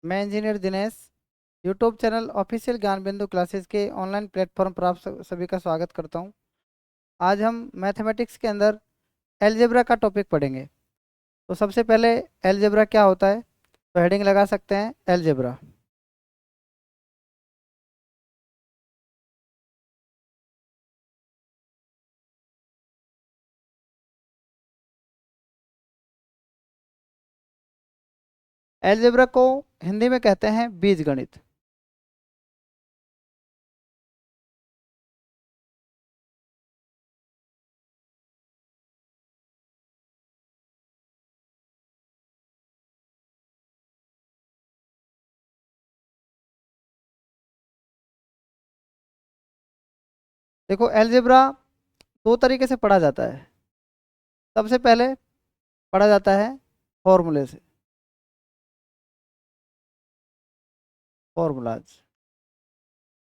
मैं engineer Dinesh YouTube channel official ज्ञान बिंदु क्लासेस के ऑनलाइन प्लेटफॉर्म पर आप सभी का स्वागत करता हूं। आज हम मैथमेटिक्स के अंदर एलजेब्रा का टॉपिक पढ़ेंगे। तो सबसे पहले एलजेब्रा क्या होता है, तो हेडिंग लगा सकते हैं एलजेब्रा। एलजेब्रा को हिंदी में कहते हैं बीजगणित। देखो, एलजेब्रा दो तरीके से पढ़ा जाता है। सबसे पहले पढ़ा जाता है फॉर्मूले से, फॉर्मूलाज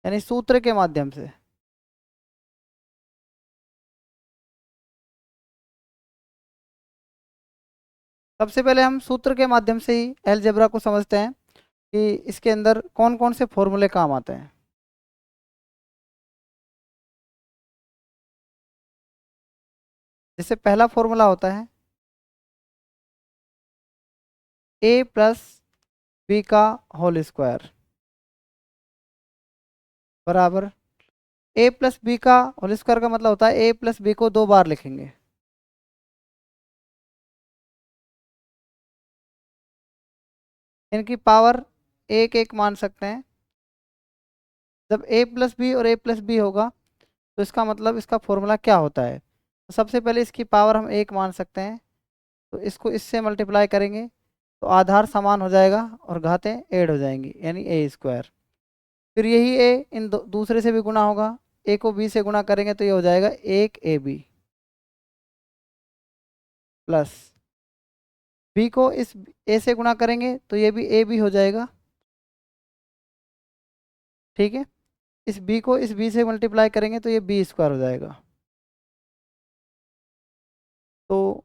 यानी सूत्र के माध्यम से। सबसे पहले हम सूत्र के माध्यम से ही एलजेब्रा को समझते हैं कि इसके अंदर कौन कौन से फॉर्मूले काम आते हैं। जैसे पहला फॉर्मूला होता है ए प्लस बी का होल स्क्वायर बराबर ए प्लस बी का होल स्क्वायर का मतलब होता है ए प्लस बी को दो बार लिखेंगे। इनकी पावर एक एक मान सकते हैं। जब ए प्लस बी और ए प्लस बी होगा तो इसका मतलब इसका फॉर्मूला क्या होता है। तो सबसे पहले इसकी पावर हम एक मान सकते हैं, तो इसको इससे मल्टीप्लाई करेंगे तो आधार समान हो जाएगा और घातें ऐड हो जाएंगी यानी ए स्क्वायर। फिर यही ए इन दूसरे से भी गुना होगा, ए को बी से गुना करेंगे तो ये हो जाएगा एक ए बी प्लस बी को इस ए से गुना करेंगे तो ये भी ए बी हो जाएगा। ठीक है, इस बी को इस बी से मल्टीप्लाई करेंगे तो ये बी स्क्वायर हो जाएगा। तो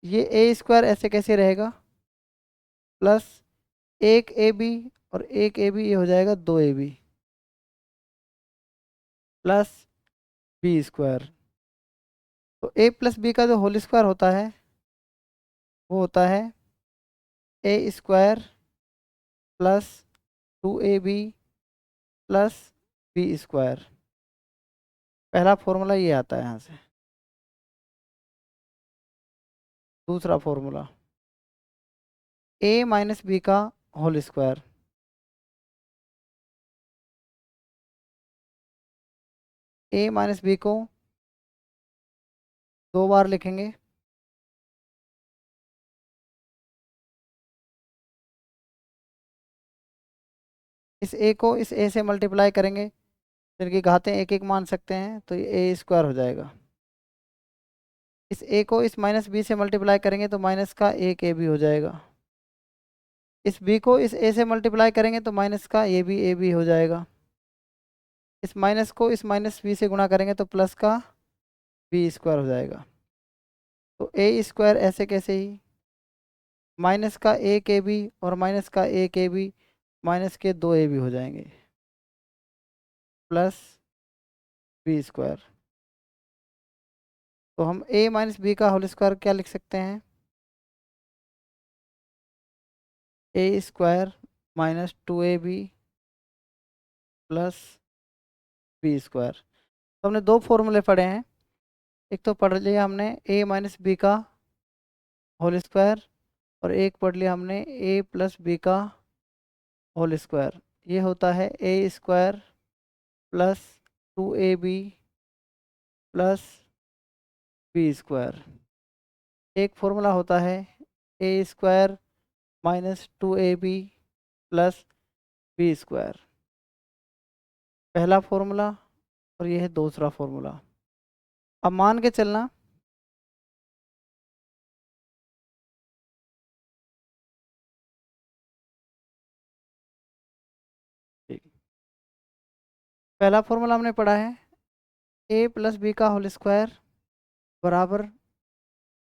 ये ए स्क्वायर ऐसे कैसे रहेगा, प्लस एक ए बी और एक ए बी, ये हो जाएगा दो A B plus B square. तो ए प्लस बी का जो होल स्क्वायर होता है वो होता है A square plus two A B plus B square. पहला फॉर्मूला ये आता है यहाँ से। दूसरा फॉर्मूला ए माइनस बी का whole square. A minus B को दो बार लिखेंगे। इस ए को इस ए से मल्टीप्लाई करेंगे तो इनकी घातें एक एक मान सकते हैं तो ये ए स्क्वायर हो जाएगा। इस ए को इस माइनस बी से मल्टीप्लाई करेंगे तो माइनस का एक ए बी हो जाएगा। इस बी को इस ए से मल्टीप्लाई करेंगे तो माइनस का ए बी हो जाएगा। इस माइनस को इस माइनस बी से गुणा करेंगे तो प्लस का बी स्क्वायर हो जाएगा। तो ए स्क्वायर ऐसे कैसे ही माइनस का एक ए बी और माइनस का एक ए बी माइनस के दो ए बी हो जाएंगे प्लस बी स्क्वायर। तो हम ए माइनस बी का होल स्क्वायर क्या लिख सकते हैं, A square minus two A B plus B square. तो हमने दो फॉर्मूले पढ़े हैं। एक तो पढ़ लिया हमने ए माइनस बी का होल स्क्वायर और एक पढ़ लिया हमने ए प्लस बी का होल स्क्वायर। ये होता है A square plus two A B plus B square. एक फॉर्मूला होता है A square minus two A B plus B square, पहला फॉर्मूला। और ये है दूसरा फॉर्मूला। अब मान के चलना ठीक। पहला फॉर्मूला हमने पढ़ा है ए प्लस बी का होल स्क्वायर बराबर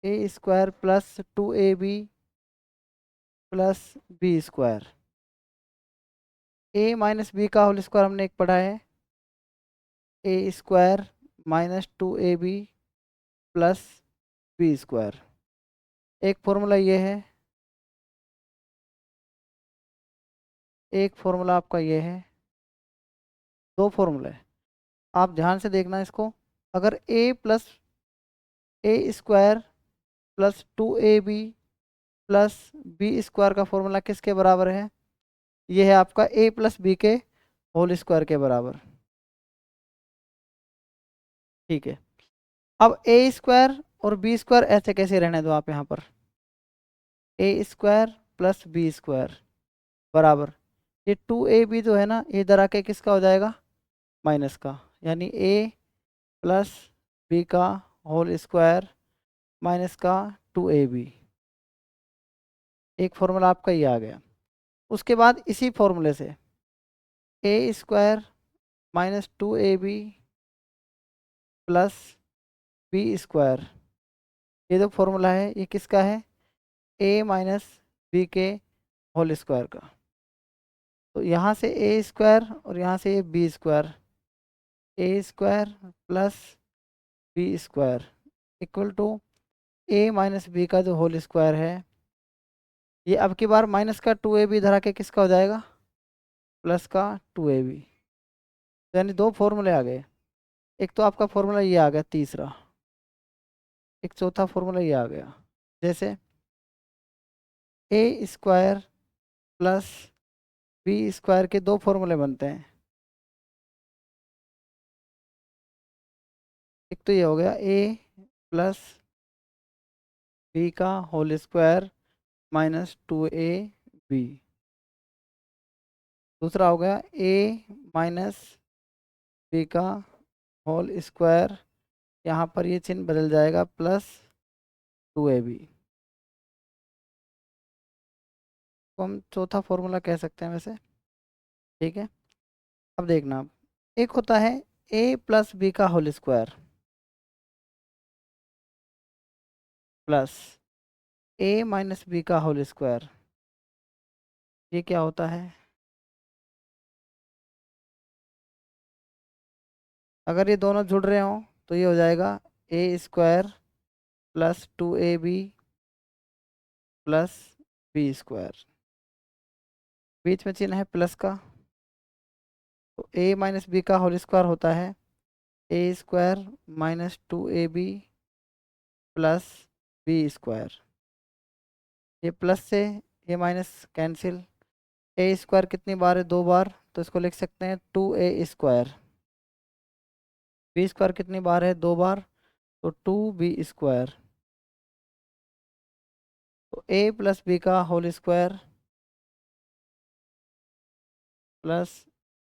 A square plus two A B plus B square. A minus B का होल स्क्वायर हमने एक पढ़ा है, A square minus 2ab plus B square. एक फॉर्मूला ये है, एक फॉर्मूला आपका ये है, दो फॉर्मूले। आप ध्यान से देखना इसको। अगर A plus A square plus 2ab plus B square का फॉर्मूला किसके बराबर है? ये है आपका ए प्लस बी के होल स्क्वायर के बराबर। ठीक है, अब ए स्क्वायर और बी स्क्वायर ऐसे कैसे रहने दो आप यहाँ पर। A square plus B square बराबर, ये 2ab जो है ना, ये इधर आके किसका हो जाएगा? माइनस का, यानी ए प्लस बी का होल स्क्वायर माइनस का 2ab। एक फॉर्मूला आपका ये आ गया। उसके बाद इसी फॉर्मूले से A square minus 2ab plus B square, ये जो फॉर्मूला है ये किसका है? ए माइनस बी के होल स्क्वायर का। तो यहाँ से ए स्क्वायर और यहाँ से B square, A square plus B square equal to A minus B का जो होल स्क्वायर है, ये अब की बार माइनस का 2ab धरा के किसका हो जाएगा? प्लस का 2ab। यानी दो फॉर्मूले आ गए। एक तो आपका फॉर्मूला ये आ गया तीसरा, एक चौथा फॉर्मूला ये आ गया। जैसे ए स्क्वायर प्लस बी स्क्वायर के दो फॉर्मूले बनते हैं। एक तो ये हो गया ए प्लस बी का होल स्क्वायर माइनस 2ab। दूसरा हो गया ए माइनस बी का होल स्क्वायर, यहाँ पर ये चिन्ह बदल जाएगा प्लस 2ab को हम चौथा फॉर्मूला कह सकते हैं वैसे। ठीक है, अब देखना आप, एक होता है ए प्लस बी का होल स्क्वायर प्लस ए माइनस बी का होल स्क्वायर, ये क्या होता है? अगर ये दोनों जुड़ रहे हों तो ये हो जाएगा A square plus 2ab plus B square, बीच में चिन्ह है प्लस का। तो ए माइनस बी का होल स्क्वायर होता है A square minus 2ab plus B square. ये प्लस से ये माइनस कैंसिल। ए स्क्वायर कितनी बार है? दो बार, तो इसको लिख सकते हैं 2a स्क्वायर। बी स्क्वायर कितनी बार है? दो बार, तो 2b स्क्वायर। तो ए प्लस बी का होल स्क्वायर प्लस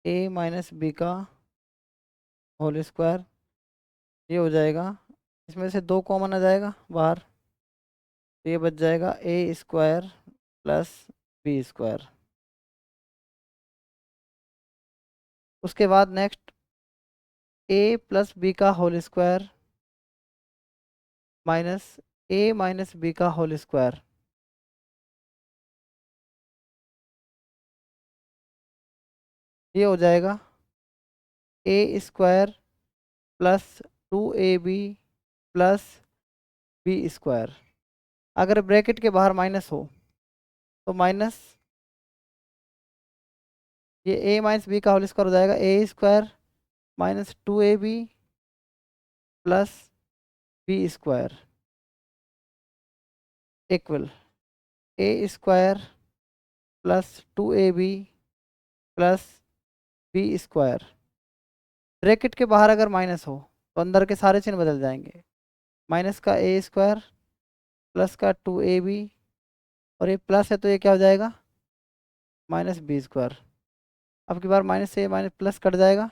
ए माइनस बी का होल स्क्वायर, ये हो जाएगा। इसमें से दो कॉमन आ जाएगा बाहर, तो ये बच जाएगा A square plus B square. उसके बाद नेक्स्ट ए प्लस बी का whole square minus A minus B का होल स्क्वायर, ये हो जाएगा A square plus 2ab plus B square. अगर ब्रैकेट के बाहर माइनस हो तो माइनस ये ए माइनस बी का होल स्क्वायर हो जाएगा A square minus 2ab plus B square equal A square plus 2ab plus B square. Bracket के बाहर अगर माइनस हो तो अंदर के सारे चिन्ह बदल जाएंगे, माइनस का ए स्क्वायर प्लस का 2ab, और ये प्लस है तो ये क्या हो जाएगा? Minus B square. अब की बार माइनस से माइनस प्लस कट जाएगा,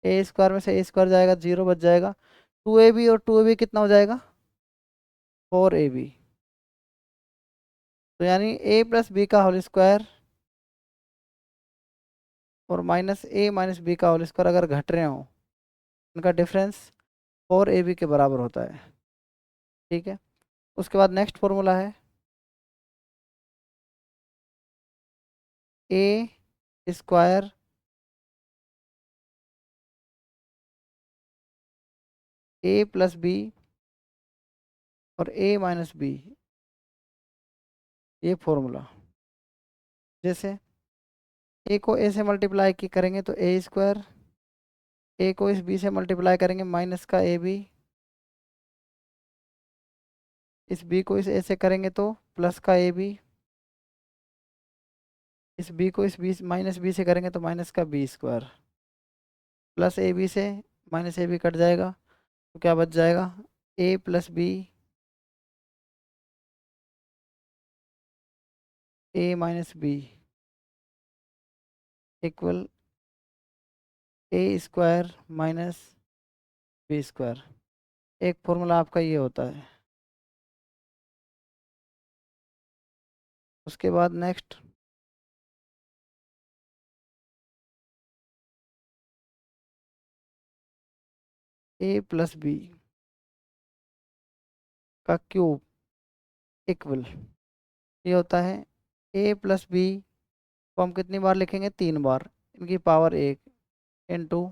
ए स्क्वायर में से ए स्क्वायर जाएगा, जीरो बच जाएगा। 2ab और 2ab कितना हो जाएगा? 4ab। तो यानी ए प्लस बी का होल स्क्वायर और माइनस ए माइनस बी का होल स्क्वायर अगर घट रहे हो, उनका डिफरेंस 4ab के बराबर होता है। ठीक है, उसके बाद नेक्स्ट फॉर्मूला है A square A plus B और ए माइनस बी, ये फॉर्मूला। जैसे ए को ए से मल्टीप्लाई की करेंगे तो ए स्क्वायर, ए को इस बी से मल्टीप्लाई करेंगे माइनस का ए बी, इस बी को इस ए से करेंगे तो प्लस का ए बी, इस बी को इस बी माइनस बी से करेंगे तो माइनस का B square, plus A B से माइनस ए बी कट जाएगा तो क्या बच जाएगा, A plus B A minus B equal A square minus B square. एक फॉर्मूला आपका ये होता है। उसके बाद नेक्स्ट ए प्लस बी का क्यूब इक्वल, ये होता है ए प्लस बी को हम कितनी बार लिखेंगे, 3 बार, इनकी पावर 1 इंटू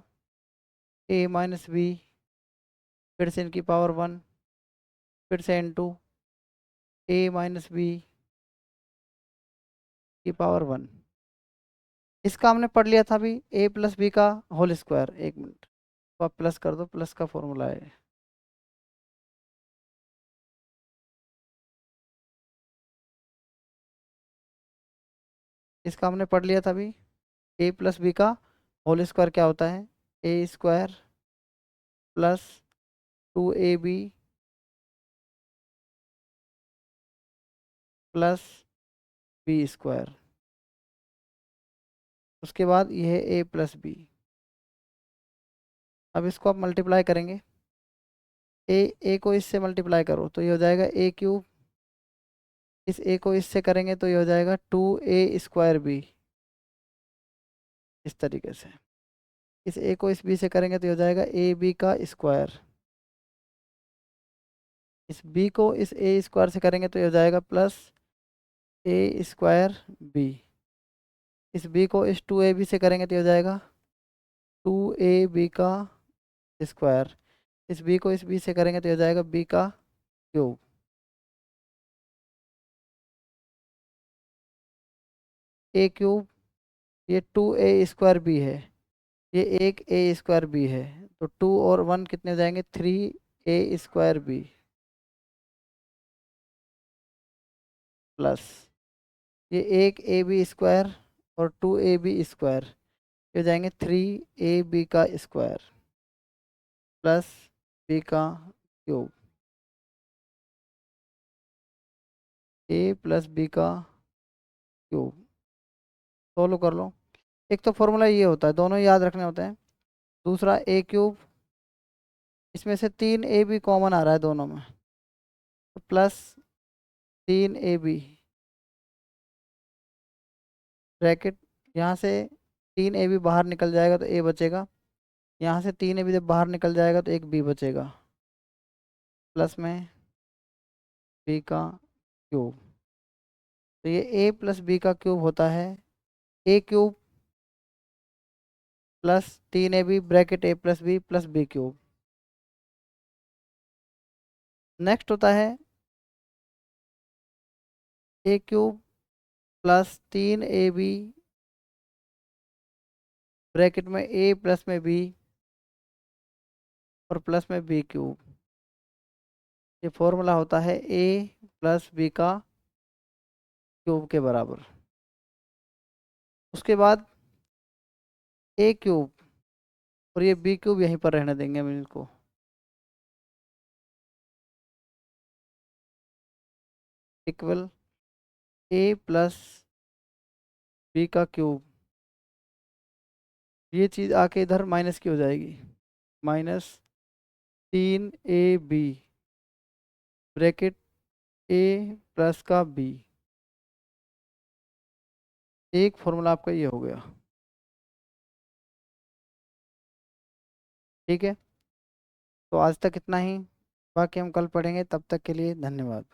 ए माइनस बी, फिर से इनकी पावर 1, फिर से इंटू ए माइनस बी की पावर 1। इसका हमने पढ़ लिया था अभी, ए प्लस बी का होल स्क्वायर। एक मिनट, तो आप प्लस कर दो, प्लस का फॉर्मूला है। इसका हमने पढ़ लिया था अभी, ए प्लस बी का होल स्क्वायर क्या होता है, A square plus 2ab plus B square. उसके बाद ये है ए प्लस बी। अब इसको आप मल्टीप्लाई करेंगे, ए को इससे मल्टीप्लाई करो तो ये हो जाएगा ए क्यूब, इस ए को इससे करेंगे तो ये हो जाएगा 2a² बी, इस तरीके से। इस ए को इस बी से करेंगे तो ये हो जाएगा ए बी का स्क्वायर, इस बी को इस ए स्क्वायर से करेंगे तो ये हो जाएगा प्लस ए स्क्वायर बी, इस बी को इस 2ab से करेंगे तो ये हो जाएगा 2ab का स्क्वायर, इस बी को इस बी से करेंगे तो ये हो जाएगा बी का क्यूब। ए क्यूब, ये 2a² बी है, ये एक a² बी है, तो 2 और 1 कितने हो जाएंगे, 3a² बी प्लस ये एक ab² और 2ab² हो जाएंगे 3ab का स्क्वायर प्लस बी का क्यूब, ए प्लस बी का क्यूब। सोल्व कर लो। एक तो फॉर्मूला ये होता है, दोनों याद रखने होते हैं। दूसरा ए क्यूब, इसमें से 3ab कॉमन आ रहा है दोनों में, तो प्लस 3ab ब्रैकेट, यहाँ से 3ab बाहर निकल जाएगा तो ए बचेगा, यहाँ से 3ab जब बाहर निकल जाएगा तो एक बी बचेगा, प्लस में बी का क्यूब। तो ये ए प्लस बी का क्यूब होता है A cube plus 3ab bracket A plus B plus B cube. Next होता है A cube plus 3ab bracket में ए प्लस में बी और प्लस में बी क्यूब। ये फॉर्मूला होता है ए प्लस बी का क्यूब के बराबर। उसके बाद ए क्यूब और ये बी क्यूब यहीं पर रहने देंगे हम इनको, इक्वल ए प्लस बी का क्यूब, ये चीज़ आके इधर माइनस की हो जाएगी, minus 3ab bracket A plus का बी। एक फॉर्मूला आपका ये हो गया। ठीक है, तो आज तक इतना ही, बाकी हम कल पढ़ेंगे। तब तक के लिए धन्यवाद।